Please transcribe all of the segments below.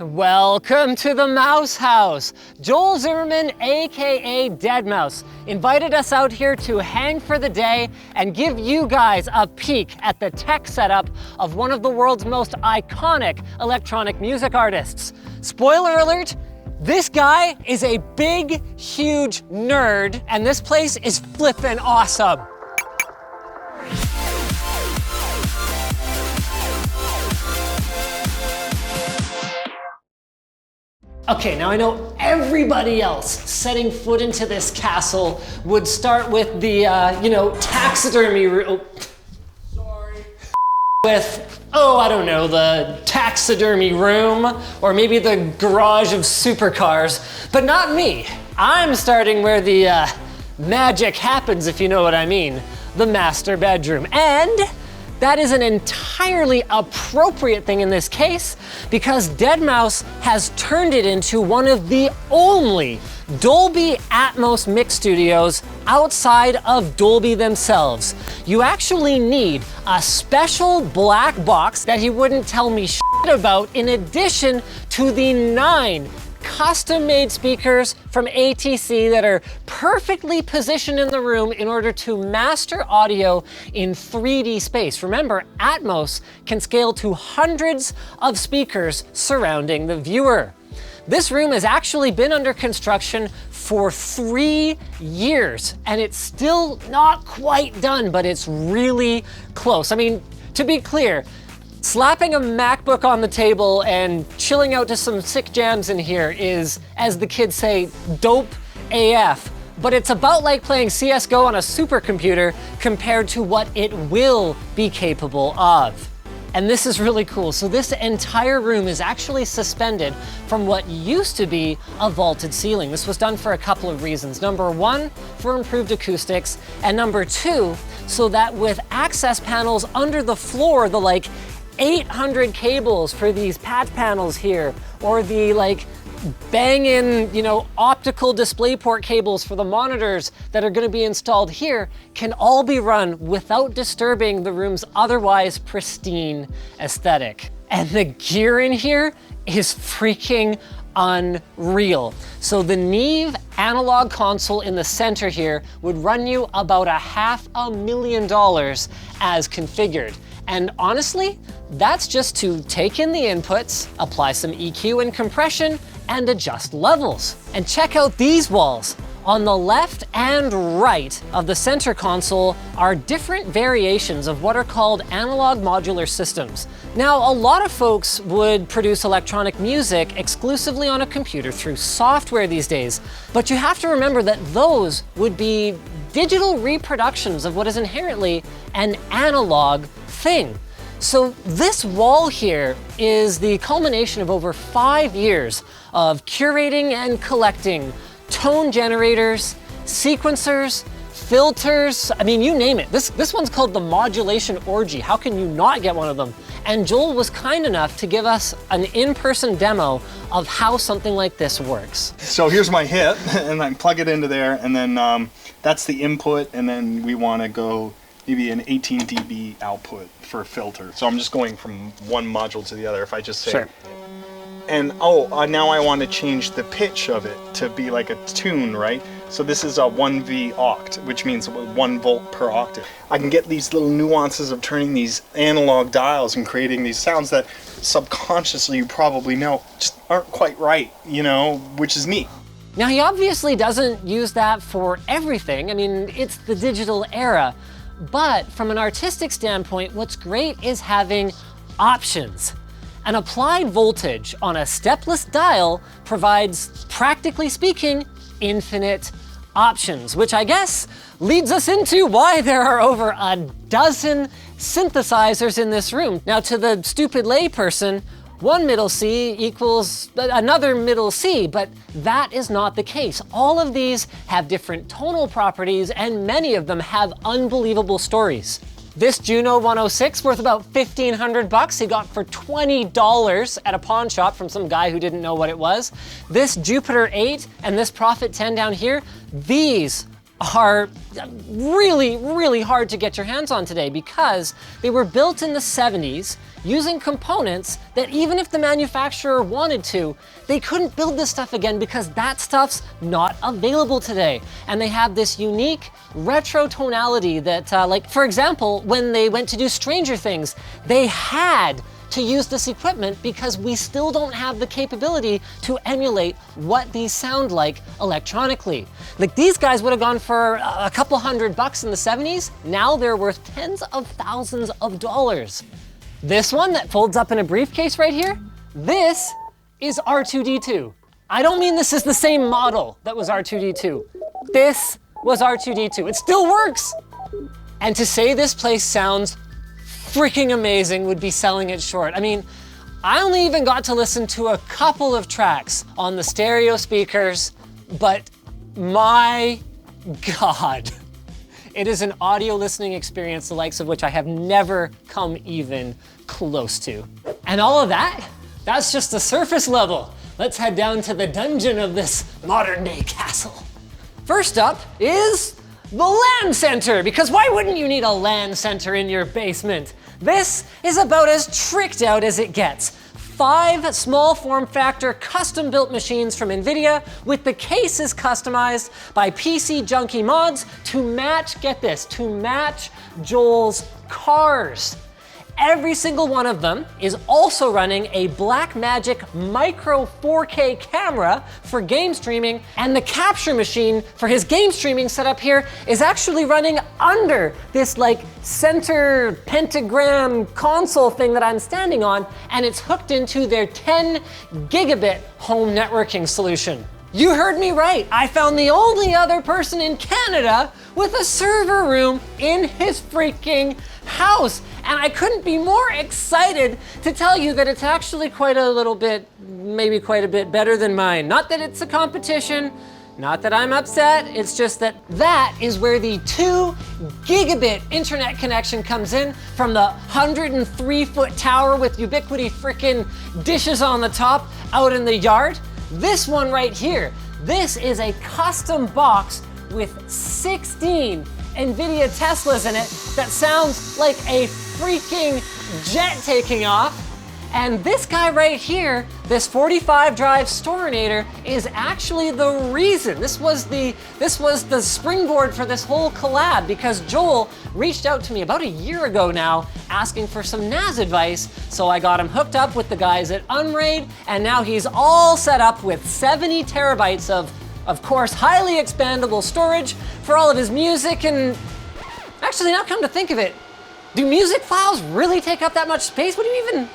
Welcome to the Mouse House. Joel Zimmerman, aka DEADMAU5, invited us out here to hang for the day and give you guys a peek at the tech setup of one of the world's most iconic electronic music artists. Spoiler alert, this guy is a big, huge nerd, and this place is flippin' awesome. Okay, now I know everybody else setting foot into this castle would start with the, taxidermy room. Sorry. With, I don't know, the taxidermy room, or maybe the garage of supercars, but not me. I'm starting where the magic happens, if you know what I mean, the master bedroom. And that is an entirely appropriate thing in this case because DEADMAU5 has turned it into one of the only Dolby Atmos mix studios outside of Dolby themselves. You actually need a special black box that he wouldn't tell me shit about in addition to the 9 custom-made speakers from ATC that are perfectly positioned in the room in order to master audio in 3D space. Remember, Atmos can scale to hundreds of speakers surrounding the viewer. This room has actually been under construction for 3 years, and it's still not quite done, but it's really close. I mean, to be clear, slapping a MacBook on the table and chilling out to some sick jams in here is, as the kids say, dope AF. But it's about like playing CSGO on a supercomputer compared to what it will be capable of. And this is really cool. So this entire room is actually suspended from what used to be a vaulted ceiling. This was done for a couple of reasons. Number 1, for improved acoustics, and number 2, so that with access panels under the floor, the 800 cables for these patch panels here, or the bang-in, optical DisplayPort cables for the monitors that are gonna be installed here can all be run without disturbing the room's otherwise pristine aesthetic. And the gear in here is freaking unreal. So the Neve analog console in the center here would run you about $500,000 as configured. And honestly, that's just to take in the inputs, apply some EQ and compression, and adjust levels. And check out these walls. On the left and right of the center console are different variations of what are called analog modular systems. Now, a lot of folks would produce electronic music exclusively on a computer through software these days, but you have to remember that those would be digital reproductions of what is inherently an analog thing. So this wall here is the culmination of over 5 years of curating and collecting tone generators, sequencers, filters, I mean, you name it. This one's called the Modulation Orgy. How can you not get one of them? And Joel was kind enough to give us an in-person demo of how something like this works. So here's my hip, and I plug it into there, and then that's the input, and then we want to go maybe an 18 dB output for a filter. So I'm just going from one module to the other. If I just say, sure. And now I want to change the pitch of it to be like a tune, right? So this is a 1V oct, which means 1 volt per octave. I can get these little nuances of turning these analog dials and creating these sounds that subconsciously you probably know just aren't quite right, which is neat. Now, he obviously doesn't use that for everything. I mean, it's the digital era. But from an artistic standpoint, what's great is having options. An applied voltage on a stepless dial provides, practically speaking, infinite options, which I guess leads us into why there are over a dozen synthesizers in this room. Now, to the stupid layperson, one middle C equals another middle C, but that is not the case. All of these have different tonal properties, and many of them have unbelievable stories. This Juno 106, worth about $1,500, he got for $20 at a pawn shop from some guy who didn't know what it was. This Jupiter 8 and this Prophet 10 down here, these are really, really hard to get your hands on today because they were built in the 70s using components that even if the manufacturer wanted to, they couldn't build this stuff again because that stuff's not available today. And they have this unique retro tonality that, like for example, when they went to do Stranger Things, they had to use this equipment because we still don't have the capability to emulate what these sound like electronically. Like these guys would have gone for a couple $100 in the 70s. Now they're worth tens of thousands of dollars. This one that folds up in a briefcase right here, this is R2-D2. I don't mean this is the same model that was R2-D2. This was R2-D2. It still works. And to say this place sounds freaking amazing would be selling it short. I mean, I only even got to listen to a couple of tracks on the stereo speakers, but my God, it is an audio listening experience the likes of which I have never come even close to. And all of that, that's just the surface level. Let's head down to the dungeon of this modern day castle. First up is the LAN center, because why wouldn't you need a LAN center in your basement? This is about as tricked out as it gets. 5 small form factor custom built machines from Nvidia with the cases customized by PC Junkie mods to match, get this, to match Joel's cars. Every single one of them is also running a Blackmagic Micro 4K camera for game streaming, and the capture machine for his game streaming setup here is actually running under this like center pentagram console thing that I'm standing on, and it's hooked into their 10 gigabit home networking solution. You heard me right. I found the only other person in Canada with a server room in his freaking house. And I couldn't be more excited to tell you that it's actually quite a little bit, maybe quite a bit better than mine. Not that it's a competition, not that I'm upset, it's just that that is where the 2 gigabit internet connection comes in from the 103-foot tower with ubiquity frickin' dishes on the top out in the yard. This one right here, this is a custom box with 16 Nvidia Teslas in it that sounds like a freaking jet taking off. And this guy right here, this 45 drive Storinator, is actually the reason. This was the springboard for this whole collab because Joel reached out to me about a year ago now asking for some NAS advice. So I got him hooked up with the guys at Unraid, and now he's all set up with 70 terabytes of course, highly expandable storage for all of his music. And actually, now come to think of it, do music files really take up that much space? What do you even?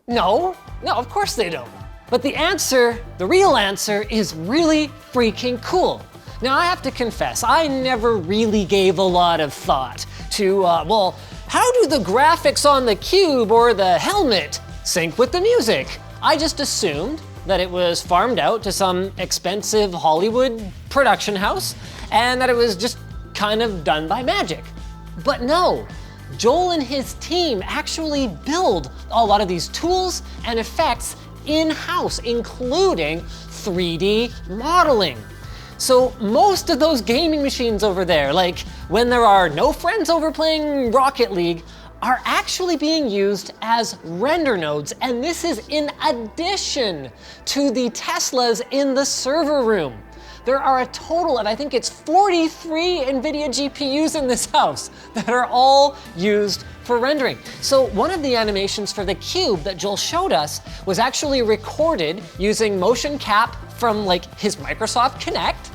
No, of course they don't. But the answer, the real answer, is really freaking cool. Now I have to confess, I never really gave a lot of thought to, well, how do the graphics on the cube or the helmet sync with the music? I just assumed that it was farmed out to some expensive Hollywood production house and that it was just kind of done by magic. But no, Joel and his team actually build a lot of these tools and effects in-house, including 3D modeling. So most of those gaming machines over there, like when there are no friends over playing Rocket League, are actually being used as render nodes, and this is in addition to the Teslas in the server room. There are a total of, I think it's 43 Nvidia GPUs in this house that are all used for rendering. So one of the animations for the cube that Joel showed us was actually recorded using motion cap from like his Microsoft Kinect.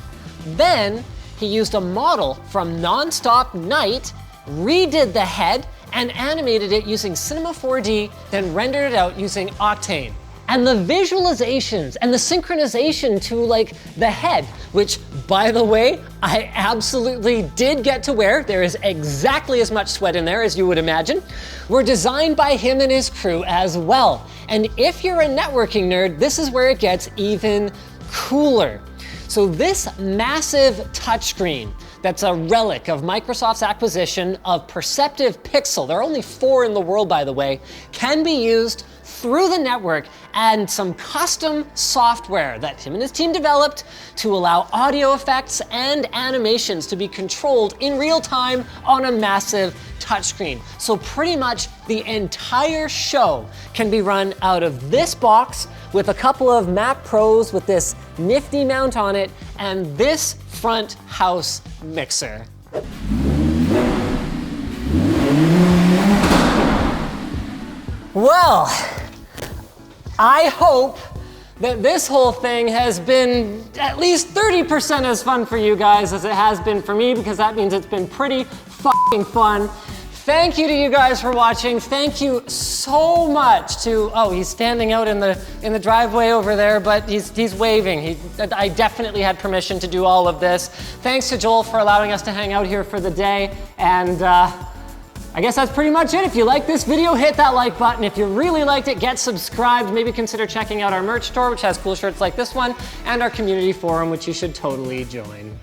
Then he used a model from Nonstop Night, redid the head, and animated it using Cinema 4D, then rendered it out using Octane. And the visualizations and the synchronization to like the head, which by the way, I absolutely did get to wear, there is exactly as much sweat in there as you would imagine, were designed by him and his crew as well. And if you're a networking nerd, this is where it gets even cooler. So this massive touchscreen, that's a relic of Microsoft's acquisition of Perceptive Pixel, there are only 4 in the world by the way, can be used through the network and some custom software that him and his team developed to allow audio effects and animations to be controlled in real time on a massive touchscreen. So pretty much the entire show can be run out of this box with a couple of Mac Pros with this nifty mount on it and this front house mixer. Well, I hope that this whole thing has been at least 30% as fun for you guys as it has been for me, because that means it's been pretty fucking fun. Thank you to you guys for watching. Thank you so much to, oh, he's standing out in the driveway over there, but he's waving. I definitely had permission to do all of this. Thanks to Joel for allowing us to hang out here for the day, and I guess that's pretty much it. If you like this video, hit that like button. If you really liked it, get subscribed. Maybe consider checking out our merch store, which has cool shirts like this one, and our community forum, which you should totally join.